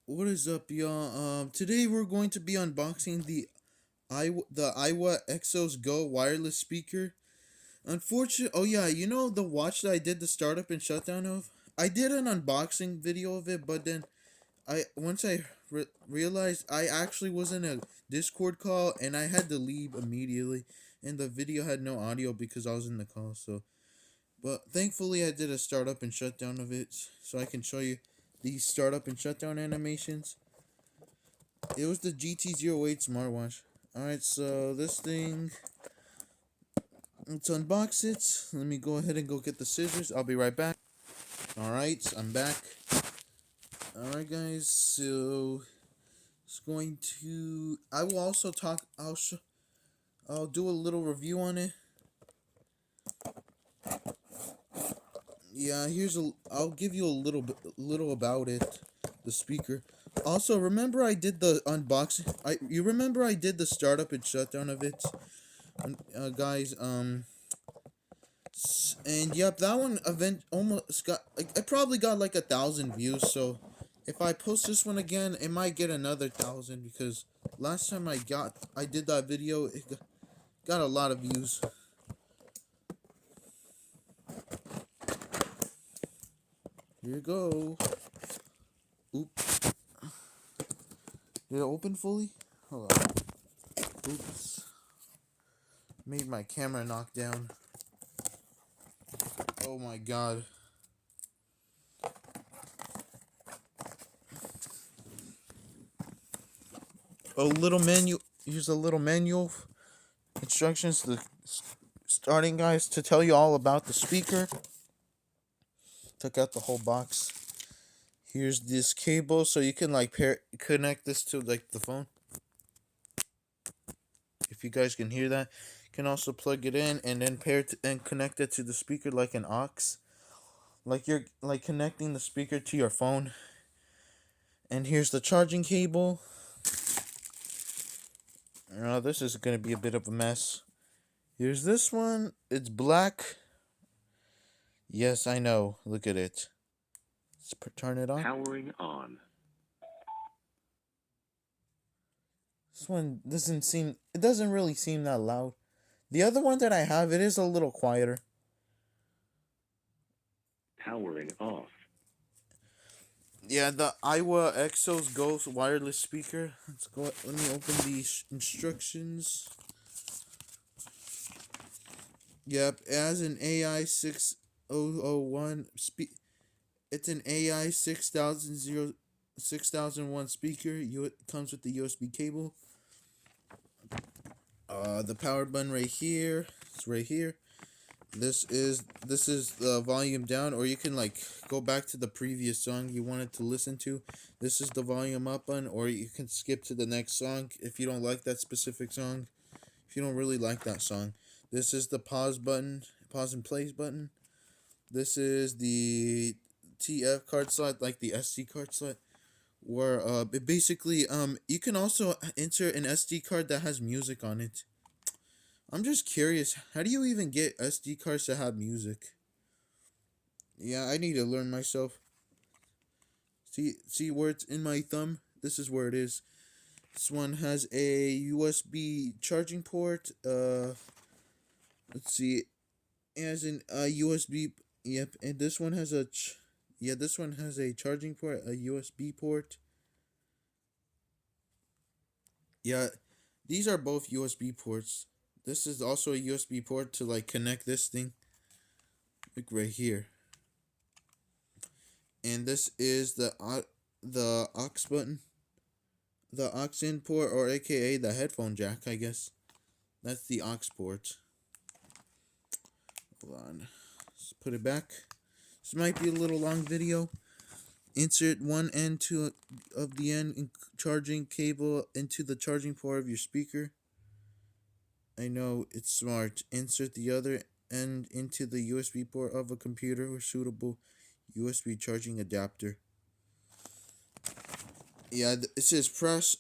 What is up, y'all? Today we're going to be unboxing the Aiwa Exos Go wireless speaker. Oh yeah, you know the watch that I did the startup and shutdown of? I did an unboxing video of it, but then once I realized I actually was in a Discord call and I had to leave immediately, and the video had no audio because I was in the call. But thankfully I did a startup and shutdown of it, so I can show you these startup and shutdown animations. It was the GT08 smartwatch. Alright, so this thing, let's unbox it. Let me go ahead and go get the scissors. I'll be right back. Alright, I'm back. Alright, guys, so it's going to. I will also talk. I'll do a little review on it. Yeah, I'll give you little about it. The speaker. Also, remember I did the unboxing. You remember I did the startup and shutdown of it, guys. And yep, that one event almost got like I probably got like 1,000 views. So if I post this one again, it might get another 1,000 because last time I did that video, it got a lot of views. Here you go. Oops. Did it open fully? Hold on. Oops. Made my camera knock down. Oh my god. A little menu. Here's a little manual instructions to starting, guys, to tell you all about the speaker. Took out the whole box. Here's this cable so you can like connect this to like the phone. If you guys can hear that, you can also plug it in and then pair it and connect it to the speaker like an aux. Like you're like connecting the speaker to your phone. And here's the charging cable. This is going to be a bit of a mess. Here's this one. It's black. Yes, I know. Look at it. Let's turn it on. Powering on. This one it doesn't really seem that loud. The other one that I have, it is a little quieter. Powering off. Yeah, the Aiwa Exos Go wireless speaker. Let's go. Let me open the instructions. Yep, it has an AI 6001 It's an AI 6001 speaker. It comes with the USB cable. The power button right here. It's right here. This is the volume down, or you can like go back to the previous song you wanted to listen to. This is the volume up button, or you can skip to the next song if you don't like that specific song. If you don't really like that song, this is the pause button, pause and plays button. This is the TF card slot, like the SD card slot, where it basically you can also insert an SD card that has music on it. I'm just curious, how do you even get SD cards to have music? Yeah, I need to learn myself. See where it's in my thumb? This is where it is. This one has a USB charging port. Let's see. It has an USB. Yep, and this one has this one has a charging port, a USB port. Yeah, these are both USB ports. This is also a USB port to like connect this thing. Like right here. And this is the aux button, the aux in port, or aka the headphone jack, I guess. That's the aux port. Hold on, let's put it back. This might be a little long video. Insert one end of the end charging cable into the charging port of your speaker. I know it's smart. Insert the other end into the USB port of a computer or suitable USB charging adapter. Yeah, it says press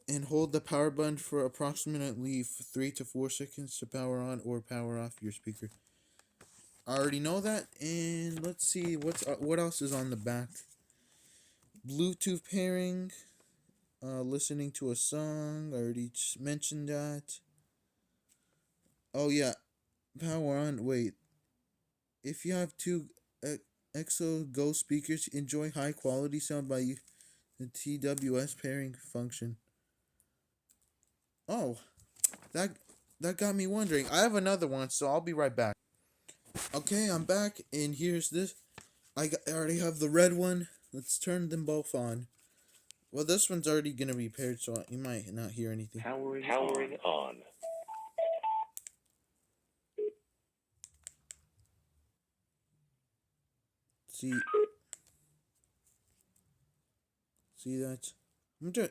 and hold the power button for approximately 3 to 4 seconds to power on or power off your speaker. I already know that, and let's see what else is on the back. Bluetooth pairing, listening to a song. I already mentioned that. Oh yeah, power on. Wait, if you have two Exo Go speakers, enjoy high quality sound by the TWS pairing function. Oh, that that got me wondering. I have another one, so I'll be right back. Okay, I'm back, and here's this. I already have the red one. Let's turn them both on. Well, this one's already gonna be paired, so you might not hear anything. Powering on. See, see that? I'm just,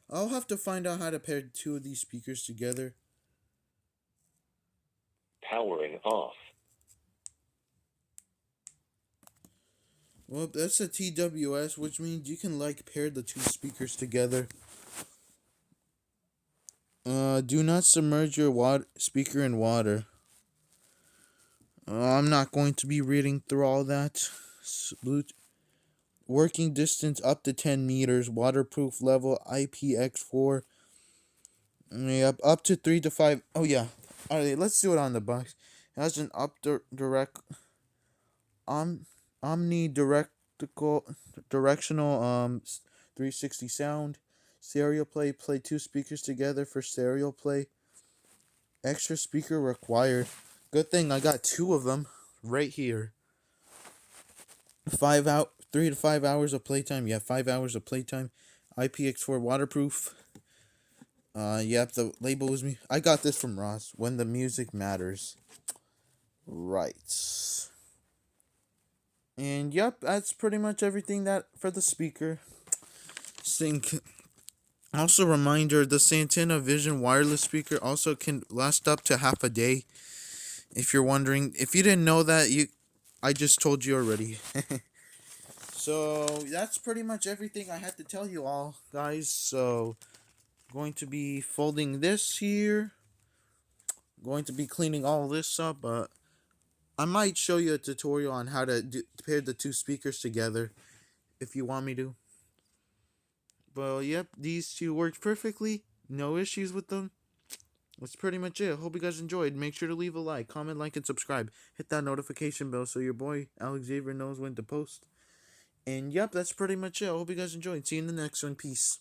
I'll have to find out how to pair two of these speakers together. Powering off. Well, that's a TWS, which means you can like pair the two speakers together. Do not submerge your speaker in water. I'm not going to be reading through all that. Working distance up to 10 meters. Waterproof level IPX4. Yep, up to 3 to 5. Oh, yeah. Alright, let's do it on the box. It has an direct om, directional 360 sound. Stereo play. Play two speakers together for stereo play. Extra speaker required. Good thing I got two of them right here. 3 to 5 hours of playtime. Yeah, 5 hours of playtime. IPX4 waterproof. Yep, the label was me. I got this from Ross. When the music matters. Right. And yep, that's pretty much everything that for the speaker. Sync. Also, reminder: the Santana Vision wireless speaker also can last up to half a day. If you're wondering, if you didn't know that, I just told you already. So that's pretty much everything I had to tell you all, guys. So going to be folding this here. Going to be cleaning all this up, but I might show you a tutorial on how to pair the two speakers together if you want me to. Well, yep, these two worked perfectly. No issues with them. That's pretty much it. Hope you guys enjoyed. Make sure to leave a like, comment, and subscribe. Hit that notification bell so your boy Alex Xavier knows when to post. And yep, that's pretty much it. I hope you guys enjoyed. See you in the next one. Peace.